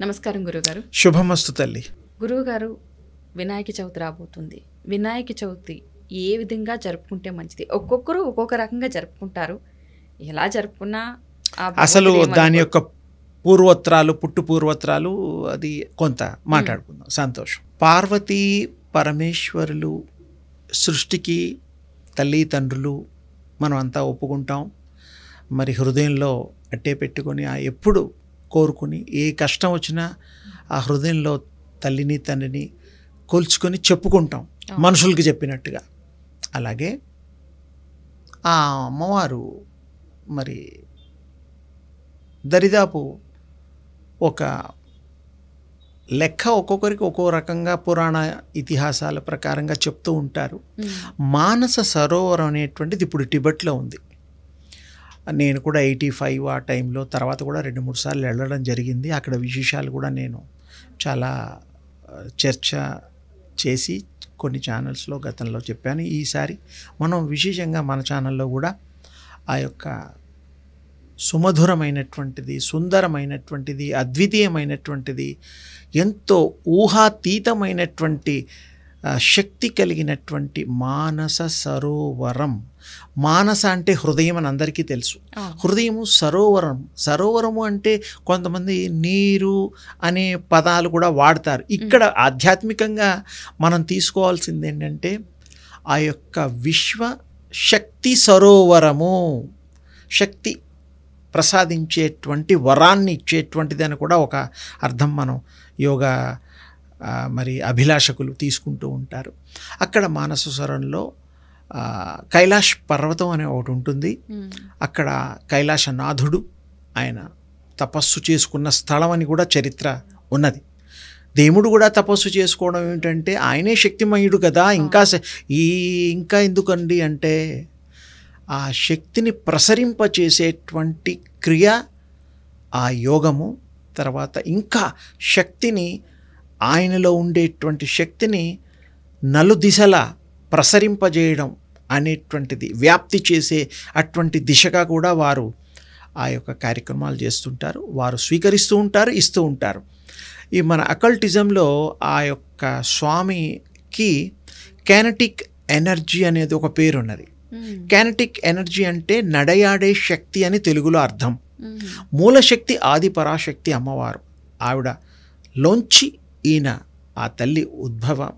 నమస్కారం గురుగారు. శుభమస్తు తల్లి. గురువుగారు, వినాయక చవితి రాబోతుంది. వినాయక చవితి ఏ విధంగా జరుపుకుంటే మంచిది? ఒక్కొక్కరు ఒక్కొక్క రకంగా జరుపుకుంటారు. ఎలా జరుపుకున్నా అసలు దాని యొక్క పూర్వోత్తరాలు, పుట్టు పూర్వోత్తరాలు అది కొంత మాట్లాడుకుందాం. సంతోషం. పార్వతీ పరమేశ్వరులు సృష్టికి తల్లి తండ్రులు మనం అంతా ఒప్పుకుంటాం. మరి హృదయంలో అట్టే పెట్టుకొని ఎప్పుడు కోరుకుని ఏ కష్టం వచ్చినా ఆ హృదయంలో తల్లిని తండ్రిని కొలుచుకొని చెప్పుకుంటాం, మనుషులకి చెప్పినట్టుగా. అలాగే ఆ అమ్మవారు మరి దరిదాపు ఒక లెక్క ఒక్కొక్కరికి ఒక్కో రకంగా పురాణ ఇతిహాసాల ప్రకారంగా చెప్తూ ఉంటారు. మానస సరోవరం అనేటువంటిది ఇప్పుడు టిబెట్లో ఉంది. నేను కూడా 85 ఆ టైంలో, తర్వాత కూడా 2-3 సార్లు వెళ్ళడం జరిగింది. అక్కడ విశేషాలు కూడా నేను చాలా చర్చ చేసి కొన్ని ఛానల్స్లో గతంలో చెప్పాను. ఈసారి మనం విశేషంగా మన ఛానల్లో కూడా ఆ యొక్క సుమధురమైనటువంటిది, సుందరమైనటువంటిది, అద్వితీయమైనటువంటిది, ఎంతో ఊహాతీతమైనటువంటి శక్తి కలిగినటువంటి మానస సరోవరం. మానస అంటే హృదయం అని అందరికీ తెలుసు. హృదయము సరోవరం. సరోవరము అంటే కొంతమంది నీరు అనే పదాలు కూడా వాడతారు. ఇక్కడ ఆధ్యాత్మికంగా మనం తీసుకోవాల్సింది ఏంటంటే ఆ యొక్క విశ్వ శక్తి సరోవరము, శక్తి ప్రసాదించేటువంటి వరాన్ని ఇచ్చేటువంటిది అని కూడా ఒక అర్థం మనం యోగా మరి అభిలాషకులు తీసుకుంటూ ఉంటారు. అక్కడ మానస సరోవరంలో కైలాష్ పర్వతం అనే ఒకటి ఉంటుంది. అక్కడ కైలాసనాథుడు ఆయన తపస్సు చేసుకున్న స్థలం అని కూడా చరిత్ర ఉన్నది. దేవుడు కూడా తపస్సు చేసుకోవడం ఏమిటంటే ఆయనే శక్తిమయుడు కదా, ఇంకా ఎందుకండి అంటే ఆ శక్తిని ప్రసరింపచేసేటువంటి క్రియ ఆ యోగము. తర్వాత ఇంకా శక్తిని, ఆయనలో ఉండేటువంటి శక్తిని నలుదిశలా ప్రసరింపజేయడం అనేటువంటిది, వ్యాప్తి చేసే అటువంటి దిశగా కూడా వారు ఆ యొక్క కార్యక్రమాలు చేస్తుంటారు. వారు స్వీకరిస్తూ ఉంటారు, ఇస్తూ ఉంటారు. ఈ మన అకల్టిజంలో ఆ యొక్క స్వామికి కైనెటిక్ ఎనర్జీ అనేది ఒక పేరు ఉన్నది. కైనెటిక్ ఎనర్జీ అంటే నడయాడే శక్తి అని తెలుగులో అర్థం. మూలశక్తి ఆది పరాశక్తి అమ్మవారు. ఆవిడ లోంచి ఈయన ఆ తల్లి ఉద్భవం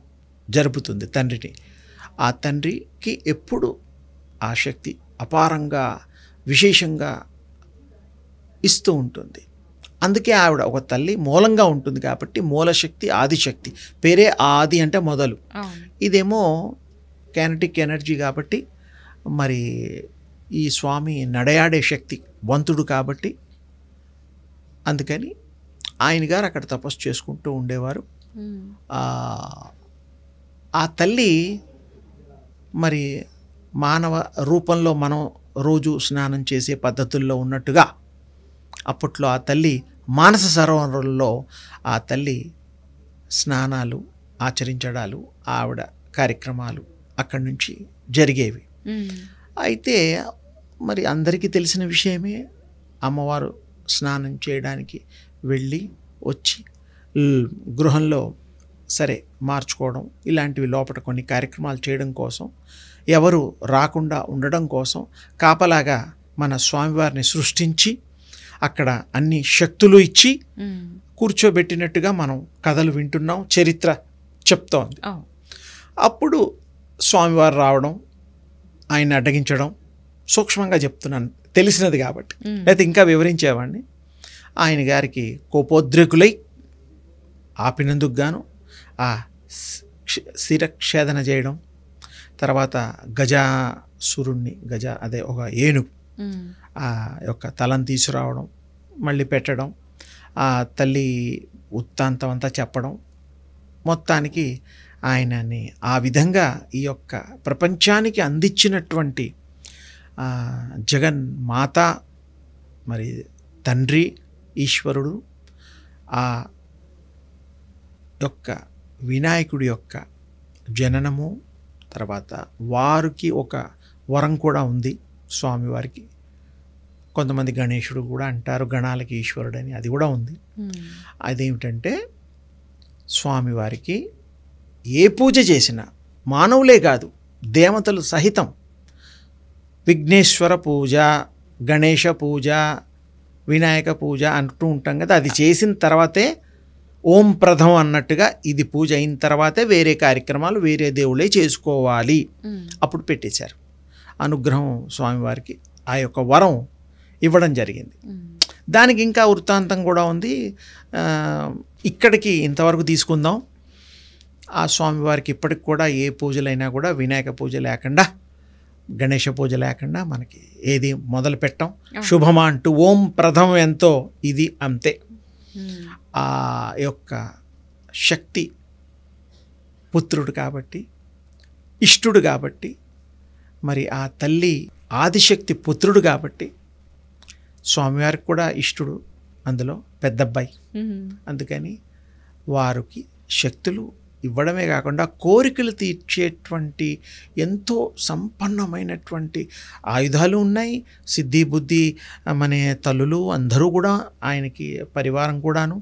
జరుపుతుంది తండ్రిని. ఆ తండ్రికి ఎప్పుడు ఆ శక్తి అపారంగా విశేషంగా ఇస్తూ ఉంటుంది. అందుకే ఆవిడ ఒక తల్లి మూలంగా ఉంటుంది కాబట్టి మూలశక్తి ఆదిశక్తి. పేరే ఆది అంటే మొదలు. ఇదేమో కైనెటిక్ ఎనర్జీ కాబట్టి మరి ఈ స్వామి నడయాడే శక్తి వంతుడు కాబట్టి అందుకని ఆయన గారు అక్కడ తపస్సు చేసుకుంటూ ఉండేవారు. ఆ తల్లి మరి మానవ రూపంలో మనం రోజు స్నానం చేసే పద్ధతుల్లో ఉన్నట్టుగా అప్పట్లో ఆ తల్లి మానస సరోవరంలో ఆ తల్లి స్నానాలు ఆచరించడాలు, ఆవిడ కార్యక్రమాలు అక్కడి నుంచి జరిగేవి. అయితే మరి అందరికీ తెలిసిన విషయమే, అమ్మవారు స్నానం చేయడానికి వెళ్ళి వచ్చి గృహంలో సరే మార్చుకోవడం ఇలాంటివి లోపల కొన్ని కార్యక్రమాలు చేయడం కోసం, ఎవరు రాకుండా ఉండడం కోసం కాపలాగా మన స్వామివారిని సృష్టించి అక్కడ అన్ని శక్తులు ఇచ్చి కూర్చోబెట్టినట్టుగా మనం కథలు వింటున్నాం, చరిత్ర చెప్తోంది. అప్పుడు స్వామివారు రావడం, ఆయన అడ్డగించడం, సూక్ష్మంగా చెప్తున్నాను తెలిసినది కాబట్టి, లేకపోతే ఇంకా వివరించేవాడిని. ఆయన గారికి కోపోద్రేకులై ఆపినందుకు గాను ఆ శిరఛేదన చేయడం, తర్వాత గజాసురుణ్ణి, అదే ఒక ఏనుగు ఆ యొక్క తలను తీసుకురావడం, మళ్ళీ పెట్టడం, ఆ తల్లి వృత్తాంతం అంతా చెప్పడం, మొత్తానికి ఆయనని ఆ విధంగా ఈ యొక్క ప్రపంచానికి అందించినటువంటి జగన్మాత మరి తండ్రి ఈశ్వరుడు, ఆ యొక్క వినాయకుడి యొక్క జననము, తర్వాత వారికి ఒక వరం కూడా ఉంది స్వామివారికి. కొంతమంది గణేశుడు కూడా అంటారు, గణాలకి ఈశ్వరుడని, అది కూడా ఉంది. అదేమిటంటే స్వామివారికి ఏ పూజ చేసినా మానవులే కాదు దేవతలు సహితం విఘ్నేశ్వర పూజ, గణేష పూజ, వినాయక పూజ అంటూ ఉంటాం కదా, అది చేసిన తర్వాతే ఓం ప్రథం అన్నట్టుగా ఇది పూజ అయిన తర్వాతే వేరే కార్యక్రమాలు వేరే దేవుళ్ళే చేసుకోవాలి. అప్పుడు పెట్టేశారు. అనుగ్రహం స్వామివారికి ఆ యొక్క వరం ఇవ్వడం జరిగింది. దానికి ఇంకా వృత్తాంతం కూడా ఉంది. ఇక్కడికి ఇంతవరకు తీసుకుందాం. ఆ స్వామివారికి ఇప్పటికి కూడా ఏ పూజలైనా కూడా వినాయక పూజ లేకుండా, గణేష పూజ లేకుండా మనకి ఏది మొదలు పెట్టాం. శుభమా అంటూ ఓం ప్రథమం ఎంతో ఇది అంతే. ఆ యొక్క శక్తి పుత్రుడు కాబట్టి, ఇష్టుడు కాబట్టి, మరి ఆ తల్లి ఆదిశక్తి పుత్రుడు కాబట్టి స్వామివారికి కూడా ఇష్టుడు, అందులో పెద్దబ్బాయి. అందుకని వారికి శక్తులు ఇవ్వడమే కాకుండా కోరికలు తీర్చేటువంటి ఎంతో సంపన్నమైనటువంటి ఆయుధాలు ఉన్నాయి. సిద్ధి బుద్ధి అనే తల్లులు అందరూ కూడా ఆయనకి పరివారం కూడాను.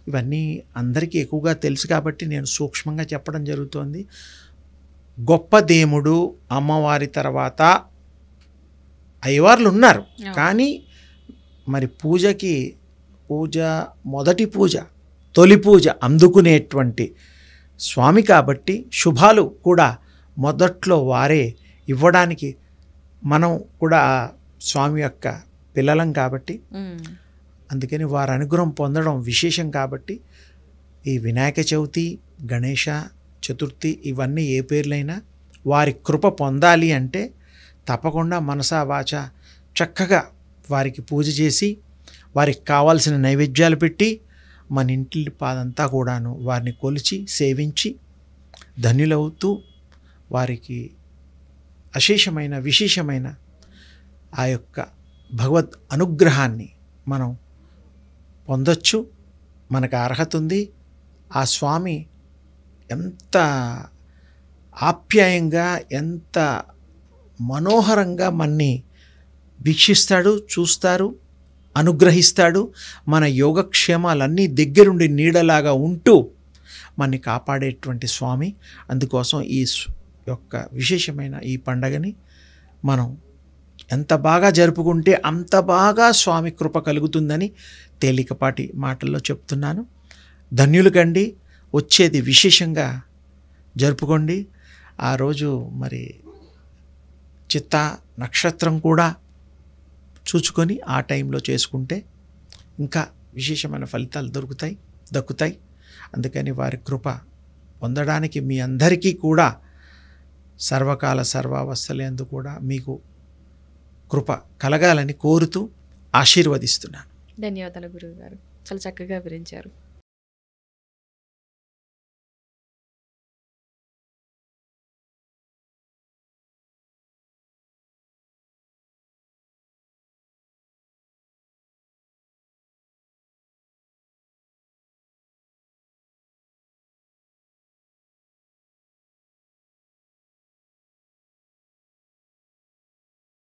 ఇవన్నీ అందరికీ ఎక్కువగా తెలుసు కాబట్టి నేను సూక్ష్మంగా చెప్పడం జరుగుతోంది. గొప్ప దేవుడు అమ్మవారి తర్వాత అయ్యవార్లు ఉన్నారు, కానీ మరి పూజ మొదటి పూజ, తొలి పూజ అందుకునేటువంటి స్వామి కాబట్టి శుభాలు కూడా మొదట్లో వారే ఇవ్వడానికి మనం కూడా స్వామి యొక్క పిల్లలం కాబట్టి, అందుకని వారి అనుగ్రహం పొందడం విశేషం కాబట్టి ఈ వినాయక చవితి, గణేష చతుర్థి ఇవన్నీ ఏ పేర్లైనా వారి కృప పొందాలి అంటే తప్పకుండా మనసా వాచ చక్కగా వారికి పూజ చేసి వారికి కావాల్సిన నైవేద్యాలు పెట్టి మన ఇంటి పాదంతా కూడాను వారిని కొలిచి సేవించి ధన్యులవుతూ వారికి అశేషమైన విశేషమైన ఆ యొక్క భగవద్ అనుగ్రహాన్ని మనం పొందొచ్చు. మనకు అర్హత ఉంది. ఆ స్వామి ఎంత ఆప్యాయంగా, ఎంత మనోహరంగా మన్ని వీక్షిస్తాడు, చూస్తారు, అనుగ్రహిస్తాడు. మన యోగక్షేమాలన్నీ దగ్గరుండి నీడలాగా ఉంటూ మనని కాపాడేటువంటి స్వామి. అందుకోసం ఈ యొక్క విశేషమైన ఈ పండగని మనం ఎంత బాగా జరుపుకుంటే అంత బాగా స్వామి కృప కలుగుతుందని తేలికపాటి మాటల్లో చెప్తున్నాను. ధన్యులు కండి. వచ్చేది విశేషంగా జరుపుకోండి. ఆ రోజు మరి చిత్తా నక్షత్రం కూడా చూచుకొని ఆ టైంలో చేసుకుంటే ఇంకా విశేషమైన ఫలితాలు దక్కుతాయి. అందుకని వారి కృప పొందడానికి మీ అందరికీ కూడా సర్వకాల సర్వావస్థలందు కూడా మీకు కృప కలగాలని కోరుతూ ఆశీర్వదిస్తున్నాను. ధన్యవాదాలు గురువు గారు, చాలా చక్కగా వివరించారు.